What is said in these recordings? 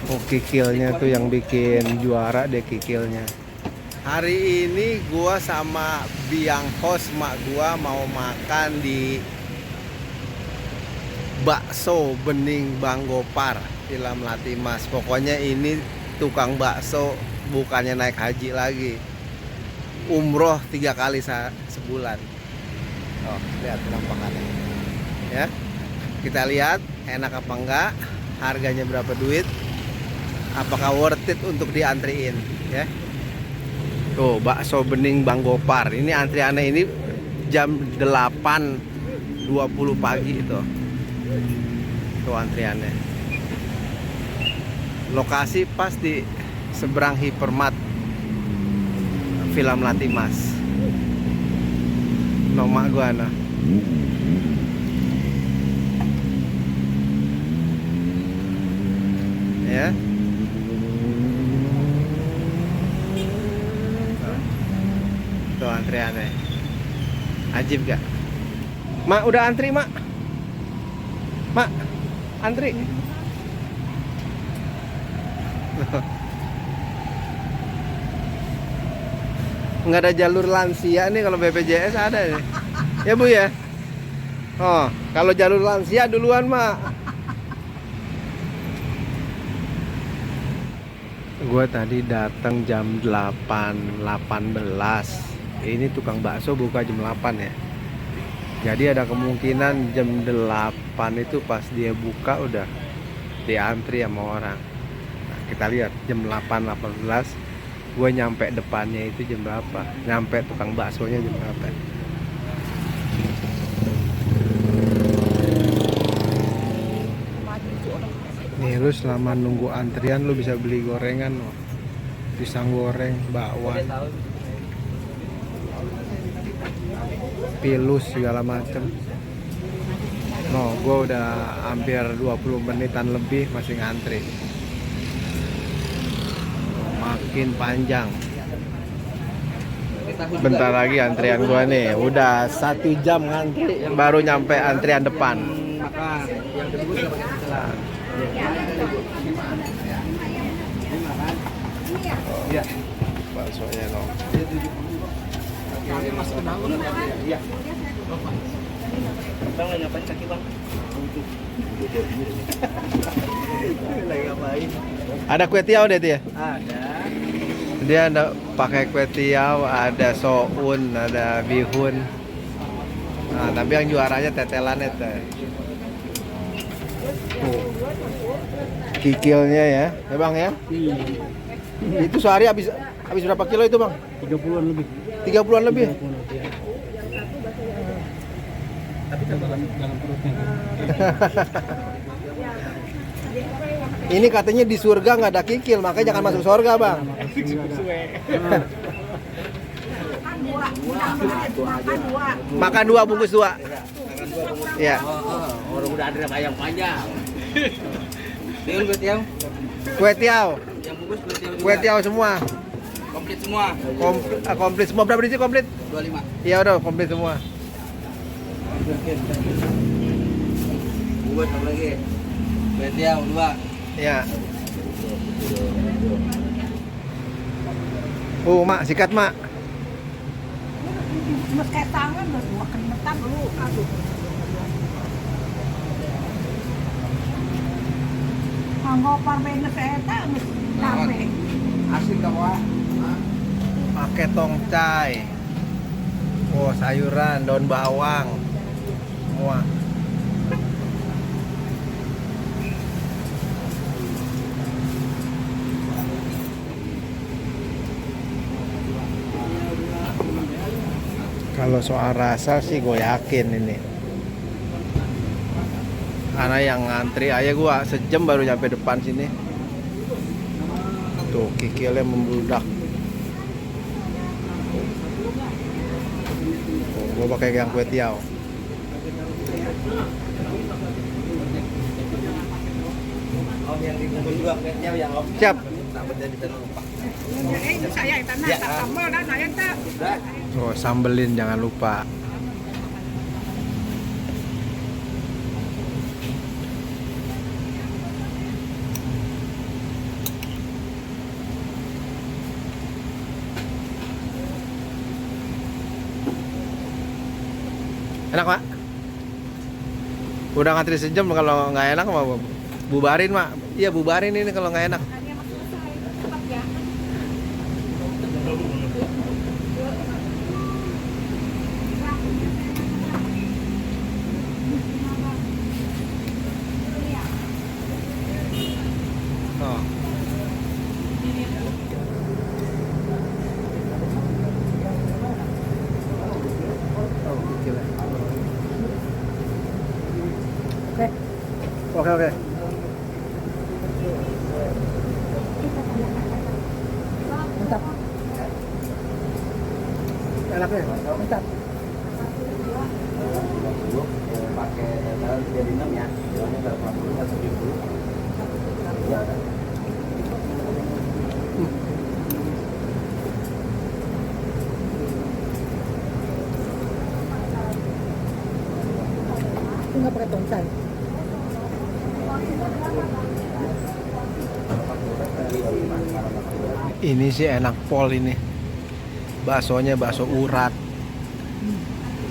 Oh, kikilnya tuh yang bikin juara deh kikilnya. Hari ini gua sama biang host mak gua mau makan di bakso Bening Bang Gopar Film Latimas. Pokoknya ini tukang bakso bukannya naik haji lagi, umroh 3 kali sebulan. Oh, lihat penampakannya ya. Kita lihat enak apa enggak, harganya berapa duit, apakah worth it untuk diantriin ya. Tuh bakso Bening Bang Gopar. Ini antriannya ini jam 8.20 pagi itu. Tuh antriannya. Lokasi pas di seberang Hypermart Film Latimas. Nama gua nah. Ya. Tuh antriannya. Ajib gak? Mak udah antri, Mak? Mak, antri. Nggak ada jalur lansia nih, kalau BPJS ada nih. Ya Bu ya. Oh, kalau jalur lansia duluan, Mak. Gua tadi datang jam 8.18. Ini tukang bakso buka jam 8 ya. Jadi ada kemungkinan jam 8 itu pas dia buka udah diantri sama orang. Nah, kita lihat jam 8.18 gue nyampe depannya itu jam berapa, nyampe tukang baksonya jam berapa. Nih lu selama nunggu antrian lu bisa beli gorengan loh. Pisang goreng, bakwan, pilus segala macem. No, gue udah hampir 20 menitan lebih masih ngantri. Makin panjang. Bentar lagi antrian gua nih. Udah 1 jam ngantri baru nyampe antrian depan. Nah. Iya. Baksonya no. Iya. Bang lagi ngapain kaki bang? Lagi ngapain? Ada kue tiaw deh dia. Ada. Dia ada pakai kue tiaw, ada soun, ada bihun. Nah, tapi yang juaranya tetelan itu. Kikilnya ya bang ya? Iya. Itu sehari habis berapa kilo itu bang? 30-an lebih. 30-an lebih? 30-an, ya. Tapi dalam perutnya. Ini katanya di surga nggak ada kikil, makanya jangan masuk surga bang. Makan 2 bungkus 2. Ya. Orang udah ada ayam panjang. Beul kue tiaw. Kue tiaw. Yang bungkus kue tiaw. Kue tiaw semua. Komplit semua. Komplit semua. Berapa biji komplit? 25. Iya udah komplit semua. Buat apa lagi? Kue tiaw 2. Ya. Mak, sikat mak. Mas kayak tangan udah dua kenetan lu. Aduh. Kanggo parbenes eta geus capek. Asik kamu ah. Pakai tongcai. Oh, sayuran, daun bawang. Semua. Kalau soal rasa sih gue yakin ini. Karena yang ngantri aja gue sejam baru nyampe depan sini. Tuh kikilnya membludak. Gue pakai yang kue tiaw. Om yang dibungkus juga kue tiaw ya om. Siap. Takutnya di sana lupa. Itu saya eta na tak sambal dan saya teh. Oh, sambelin jangan lupa. Enak Mak? Udah ngantri sejam, kalau nggak enak mau bubarin Mak. Iya bubarin ini kalau nggak enak. Hanya masih selesai. Cepat ya. Oh. Oke. Oke. Mantap. Enak ya? Mantap. Pakai dalam 36 ya. Jalannya berapa? 70. Ya. Itu nggak pakai tongsai. Ini sih enak pol ini. Baksonya bakso urat.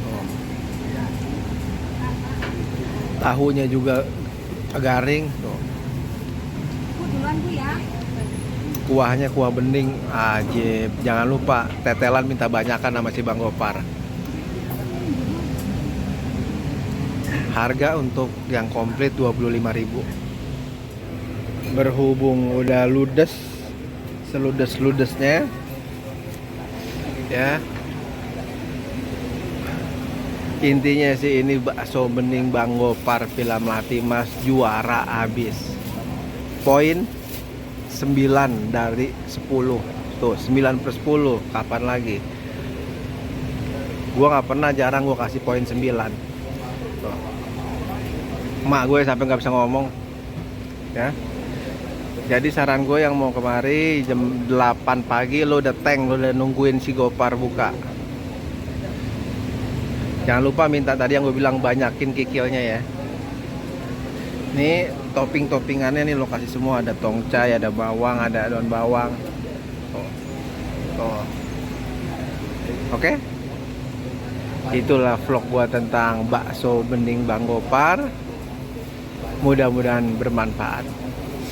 Oh. Tahunya juga garing. Tuh. Bu duluan Bu ya. Kuahnya kuah bening. Ajib. Jangan lupa tetelan minta banyakan sama si Bang Gopar. Harga untuk yang komplit 25.000. Berhubung udah ludes, seludes-ludesnya ya. Intinya sih ini bakso bening Bang Gopar Villa Melati Mas juara abis. Poin 9 dari 10. Tuh 9/10. Kapan lagi? Gua nggak pernah, jarang gua kasih poin 9. Tuh. Emak gue sampai nggak bisa ngomong ya. Jadi saran gue yang mau kemari jam 8 pagi lo udah lo udah nungguin si Gopar buka. Jangan lupa minta tadi yang gue bilang banyakin kikilnya ya. Ini topping-toppingannya nih lo kasih semua, ada tongcai, ada bawang, ada daun bawang. Tuh. Tuh. Oke? Itulah vlog gua tentang bakso bening Bang Gopar. Mudah-mudahan bermanfaat.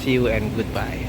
See you and goodbye.